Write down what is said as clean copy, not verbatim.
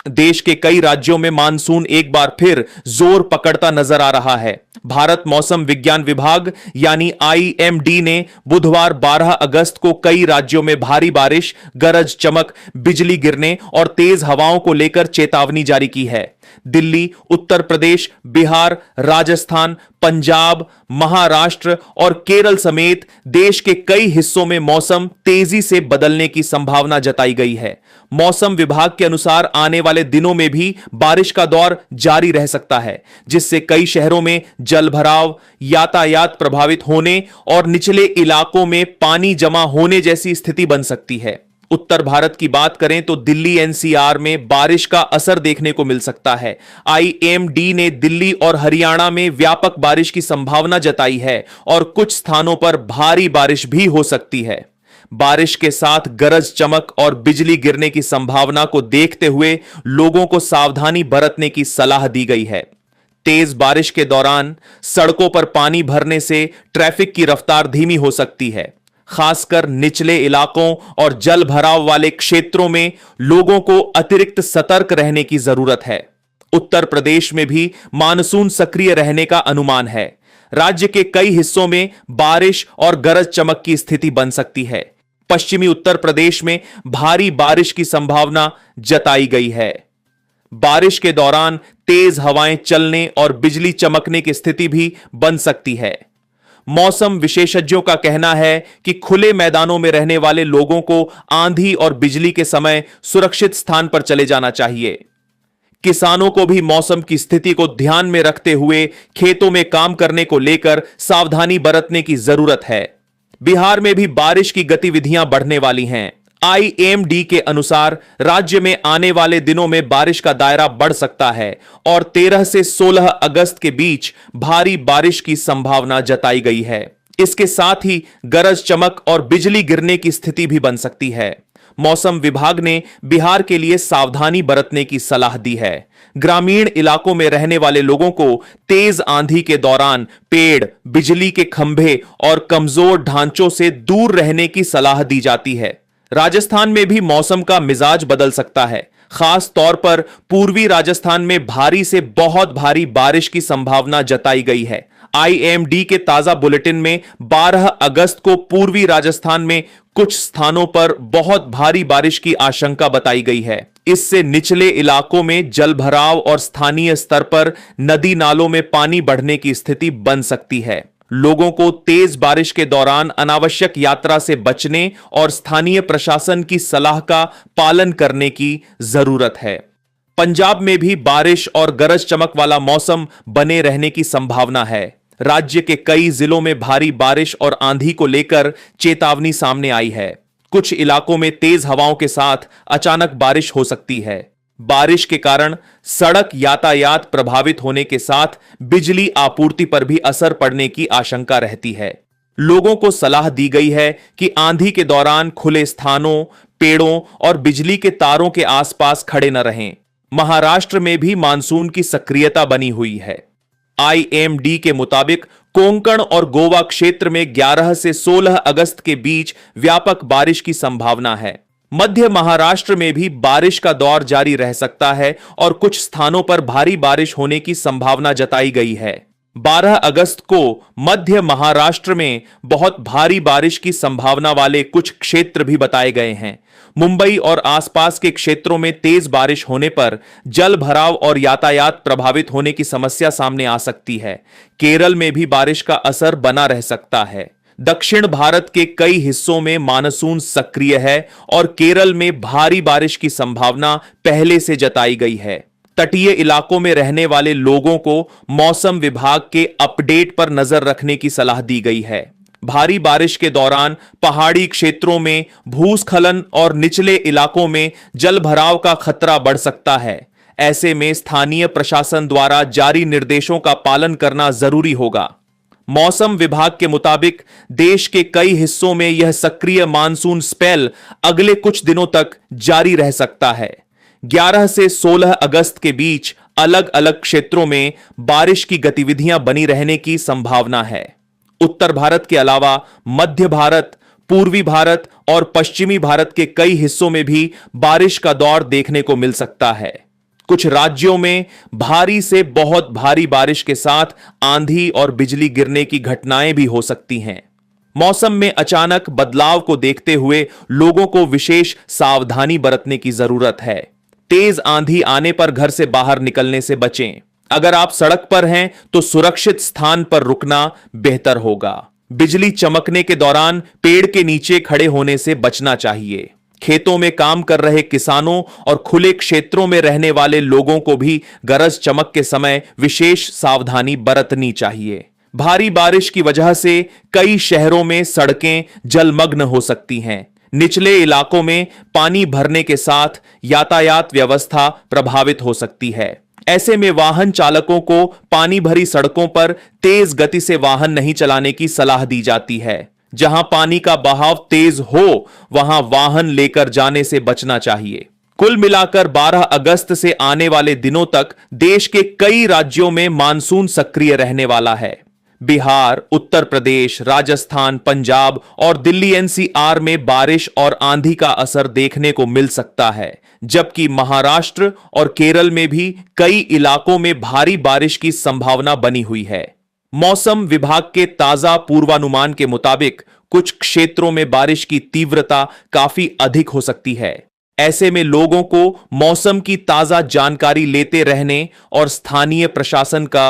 देश के कई राज्यों में मानसून एक बार फिर जोर पकड़ता नजर आ रहा है। भारत मौसम विज्ञान विभाग यानी आईएमडी ने बुधवार 12 अगस्त को कई राज्यों में भारी बारिश, गरज चमक, बिजली गिरने और तेज हवाओं को लेकर चेतावनी जारी की है। दिल्ली, उत्तर प्रदेश, बिहार, राजस्थान, पंजाब, महाराष्ट्र और केरल समेत देश के कई हिस्सों में मौसम तेजी से बदलने की संभावना जताई गई है। मौसम विभाग के अनुसार आने वाले दिनों में भी बारिश का दौर जारी रह सकता है, जिससे कई शहरों में जलभराव, यातायात प्रभावित होने और निचले इलाकों में पानी जमा होने जैसी स्थिति बन सकती है। उत्तर भारत की बात करें तो दिल्ली एनसीआर में बारिश का असर देखने को मिल सकता है। आईएमडी ने दिल्ली और हरियाणा में व्यापक बारिश की संभावना जताई है और कुछ स्थानों पर भारी बारिश भी हो सकती है। बारिश के साथ गरज चमक और बिजली गिरने की संभावना को देखते हुए लोगों को सावधानी बरतने की सलाह दी गई है। तेज बारिश के दौरान सड़कों पर पानी भरने से ट्रैफिक की रफ्तार धीमी हो सकती है। खासकर निचले इलाकों और जल भराव वाले क्षेत्रों में लोगों को अतिरिक्त सतर्क रहने की जरूरत है। उत्तर प्रदेश में भी मानसून सक्रिय रहने का अनुमान है। राज्य के कई हिस्सों में बारिश और गरज चमक की स्थिति बन सकती है। पश्चिमी उत्तर प्रदेश में भारी बारिश की संभावना जताई गई है। बारिश के दौरान तेज हवाएं चलने और बिजली चमकने की स्थिति भी बन सकती है। मौसम विशेषज्ञों का कहना है कि खुले मैदानों में रहने वाले लोगों को आंधी और बिजली के समय सुरक्षित स्थान पर चले जाना चाहिए। किसानों को भी मौसम की स्थिति को ध्यान में रखते हुए खेतों में काम करने को लेकर सावधानी बरतने की जरूरत है। बिहार में भी बारिश की गतिविधियां बढ़ने वाली हैं। आईएमडी के अनुसार राज्य में आने वाले दिनों में बारिश का दायरा बढ़ सकता है और 13 से 16 अगस्त के बीच भारी बारिश की संभावना जताई गई है। इसके साथ ही गरज चमक और बिजली गिरने की स्थिति भी बन सकती है। मौसम विभाग ने बिहार के लिए सावधानी बरतने की सलाह दी है। ग्रामीण इलाकों में रहने वाले लोगों को तेज आंधी के दौरान पेड़, बिजली के खंभे और कमजोर ढांचों से दूर रहने की सलाह दी जाती है। राजस्थान में भी मौसम का मिजाज बदल सकता है। खास तौर पर पूर्वी राजस्थान में भारी से बहुत भारी बारिश की संभावना जताई गई है। आईएमडी के ताजा बुलेटिन में 12 अगस्त को पूर्वी राजस्थान में कुछ स्थानों पर बहुत भारी बारिश की आशंका बताई गई है। इससे निचले इलाकों में जलभराव और स्थानीय स्तर पर नदी नालों में पानी बढ़ने की स्थिति बन सकती है। लोगों को तेज बारिश के दौरान अनावश्यक यात्रा से बचने और स्थानीय प्रशासन की सलाह का पालन करने की जरूरत है। पंजाब में भी बारिश और गरज चमक वाला मौसम बने रहने की संभावना है। राज्य के कई जिलों में भारी बारिश और आंधी को लेकर चेतावनी सामने आई है। कुछ इलाकों में तेज हवाओं के साथ अचानक बारिश हो सकती है। बारिश के कारण सड़क यातायात प्रभावित होने के साथ बिजली आपूर्ति पर भी असर पड़ने की आशंका रहती है। लोगों को सलाह दी गई है कि आंधी के दौरान खुले स्थानों, पेड़ों और बिजली के तारों के आसपास खड़े न रहें। महाराष्ट्र में भी मानसून की सक्रियता बनी हुई है। आईएमडी के मुताबिक कोंकण और गोवा क्षेत्र में 11 से 16 अगस्त के बीच व्यापक बारिश की संभावना है। मध्य महाराष्ट्र में भी बारिश का दौर जारी रह सकता है और कुछ स्थानों पर भारी बारिश होने की संभावना जताई गई है। 12 अगस्त को मध्य महाराष्ट्र में बहुत भारी बारिश की संभावना वाले कुछ क्षेत्र भी बताए गए हैं। मुंबई और आसपास के क्षेत्रों में तेज बारिश होने पर जल भराव और यातायात प्रभावित होने की समस्या सामने आ सकती है। केरल में भी बारिश का असर बना रह सकता है। दक्षिण भारत के कई हिस्सों में मानसून सक्रिय है और केरल में भारी बारिश की संभावना पहले से जताई गई है। तटीय इलाकों में रहने वाले लोगों को मौसम विभाग के अपडेट पर नजर रखने की सलाह दी गई है। भारी बारिश के दौरान पहाड़ी क्षेत्रों में भूस्खलन और निचले इलाकों में जलभराव का खतरा बढ़ सकता है। ऐसे में स्थानीय प्रशासन द्वारा जारी निर्देशों का पालन करना जरूरी होगा। मौसम विभाग के मुताबिक देश के कई हिस्सों में यह सक्रिय मानसून स्पेल अगले कुछ दिनों तक जारी रह सकता है। 11 से 16 अगस्त के बीच अलग अलग क्षेत्रों में बारिश की गतिविधियां बनी रहने की संभावना है। उत्तर भारत के अलावा मध्य भारत, पूर्वी भारत और पश्चिमी भारत के कई हिस्सों में भी बारिश का दौर देखने को मिल सकता है। कुछ राज्यों में भारी से बहुत भारी बारिश के साथ आंधी और बिजली गिरने की घटनाएं भी हो सकती हैं। मौसम में अचानक बदलाव को देखते हुए लोगों को विशेष सावधानी बरतने की जरूरत है। तेज आंधी आने पर घर से बाहर निकलने से बचें। अगर आप सड़क पर हैं तो सुरक्षित स्थान पर रुकना बेहतर होगा। बिजली चमकने के दौरान पेड़ के नीचे खड़े होने से बचना चाहिए। खेतों में काम कर रहे किसानों और खुले क्षेत्रों में रहने वाले लोगों को भी गरज चमक के समय विशेष सावधानी बरतनी चाहिए। भारी बारिश की वजह से कई शहरों में सड़कें जलमग्न हो सकती हैं। निचले इलाकों में पानी भरने के साथ यातायात व्यवस्था प्रभावित हो सकती है। ऐसे में वाहन चालकों को पानी भरी सड़कों पर तेज गति से वाहन नहीं चलाने की सलाह दी जाती है। जहां पानी का बहाव तेज हो वहां वाहन लेकर जाने से बचना चाहिए। कुल मिलाकर 12 अगस्त से आने वाले दिनों तक देश के कई राज्यों में मानसून सक्रिय रहने वाला है। बिहार, उत्तर प्रदेश, राजस्थान, पंजाब और दिल्ली एनसीआर में बारिश और आंधी का असर देखने को मिल सकता है, जबकि महाराष्ट्र और केरल में भी कई इलाकों में भारी बारिश की संभावना बनी हुई है। मौसम विभाग के ताजा पूर्वानुमान के मुताबिक कुछ क्षेत्रों में बारिश की तीव्रता काफी अधिक हो सकती है। ऐसे में लोगों को मौसम की ताजा जानकारी लेते रहने और स्थानीय प्रशासन का